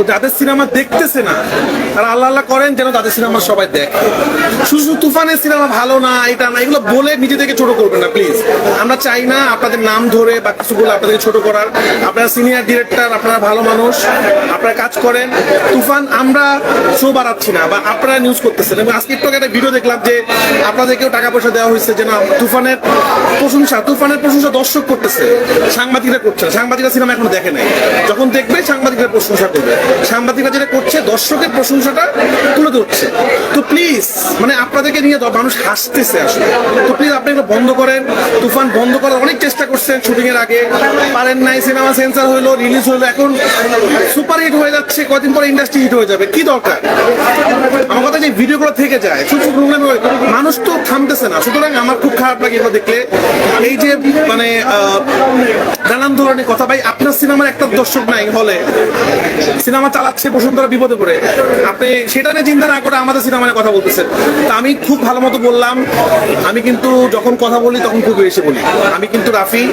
যাদের সিনেমা দেখতেছে না তারা আল্লাহ আল্লাহ করেন যেন তাদের সিনেমা সবাই দেখে। শুধু তুফানের সিনেমা ভালো না, এটা না, এগুলো বলে নিজে থেকে ছোট করবেন না প্লিজ। আমরা চাই না আপনাদের নাম ধরে বা কিছু বলে আপনাদেরকে ছোট করার। আপনারা সিনিয়র ডিরেক্টর, আপনারা ভালো মানুষ, আপনারা কাজ করেন। তুফান আমরা শো বাড়াচ্ছি না বা আপনারা নিউজ করতেছেন। এবং আজকে একটু একটা ভিডিও দেখলাম যে আপনাদেরকেও টাকা পয়সা দেওয়া হয়েছে যেন তুফানের প্রশংসা দর্শক করতেছে, সাংবাদিকরা করছে না। সাংবাদিকরা সিনেমা এখনো দেখে নাই, যখন দেখবে সাংবাদিকরা প্রশংসা করবে। সাংবাদিকরা যেটা করছে দর্শকের প্রশংসাটা তুলে ধরছে। তো প্লিজ মানে আপনাদেরকে নিয়ে মানুষ হাসতেছে আসলে। তো প্লিজ আপনি এগুলো বন্ধ করেন। তুফান বন্ধ করার অনেক চেষ্টা করছেন শুটিং এর আগে, পারেন নাই। সিনেমা সেন্সার হইলো, রিলিজ হইলো, এখন সুপার হিট হয়ে যাচ্ছে, কদিন পরে ইন্ডাস্ট্রি হিট হয়ে যাবে। কি দরকার? আমার কথা যে ভিডিওগুলো থেকে যায়, ছোট ছোট প্রবলেম মানুষ তো থামতেছে না। সুতরাং আমার খুব খারাপ লাগে এগুলো দেখলে। এই যে মানে নানান ধরনের কথা। ভাই আপনার সিনেমার একটা দর্শক নাই হলে, সিনেমা চালাচ্ছে বসুন্ধরা বিপদে পড়ে, আপনি সেটা নিয়ে চিন্তা না করে আমাদের সিনেমা নিয়ে কথা বলতেছেন। তা আমি খুব ভালো মতো বললাম, আমি কিন্তু যখন কথা বলি তখন খুব বেশি বলি। আমি কিন্তু রাফি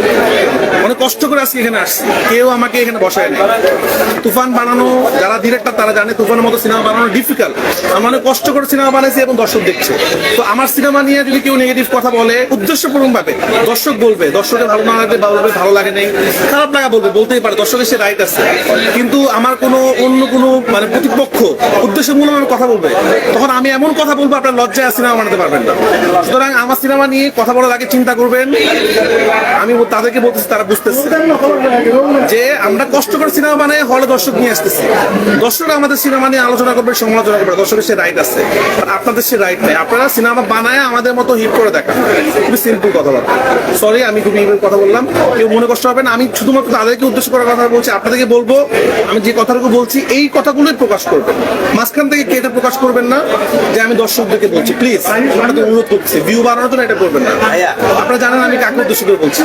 অনেক কষ্ট করে আজকে এখানে আসছি, কেউ আমাকে এখানে বসায় নেই। তুফান বানানো যারা ডিরেক্টর তারা জানে তুফানের মতো সিনেমা বানানো ডিফিকাল্ট। আমরা অনেক কষ্ট করে সিনেমা বানাইছি এবং দর্শক দেখছে। তো আমার সিনেমা নিয়ে যদি কেউ নেগেটিভ কথা বলে উদ্দেশ্যপূর্ণ ভাবে, দর্শক বলবে, দর্শকের ভালো না লাগলে বলবে ভালো লাগে নেই, খারাপ লাগা বলবে, বলতেই পারে, দর্শকের সে রাইট আছে। কিন্তু আমার কোনো অন্য কোনো মানে প্রতিপক্ষ উদ্দেশ্যমূলক কথা বলবে, তখন আমি এমন কথা বলবো আপনার লজ্জায় সিনেমা বানাতে পারবেন না। সুতরাং আমার সিনেমা নিয়ে কথা বলার আগে চিন্তা করবেন। আমি তাদেরকে বলতেছি, তারা বুঝতেছে যে আমরা কষ্ট করে সিনেমা বানাই হলে দর্শক নিয়ে আসতেছি। দর্শকরা আমাদের সিনেমা নিয়ে আলোচনা করবে, সমালোচনা করবে, দর্শকের সে রাইট আছে। আপনাদের সে রাইট নেই। আপনারা সিনেমা বানায় আমাদের মতো হিট করে দেখা, খুবই সিম্পল কথাবার্তা। সরি আমি খুবই কথা বললাম, কেউ মনে কষ্ট হবে না। আমি শুধুমাত্র তাদেরকে উদ্দেশ্য করার কথা বলছি। আপনাদেরকে বলবো আমি যে কথাটুকু বলছি এই কথাগুলোই প্রকাশ করবেন, মাঝখান থেকে কেটে প্রকাশ করবেন না যে আমি দর্শকদেরকে বলছি। প্লিজ আপনাদের অনুরোধ করছি, ভিউ বাড়ানোর জন্য এটা করবেন না। আপনারা জানেন আমি কাকে উদ্দেশ্য করে বলছি।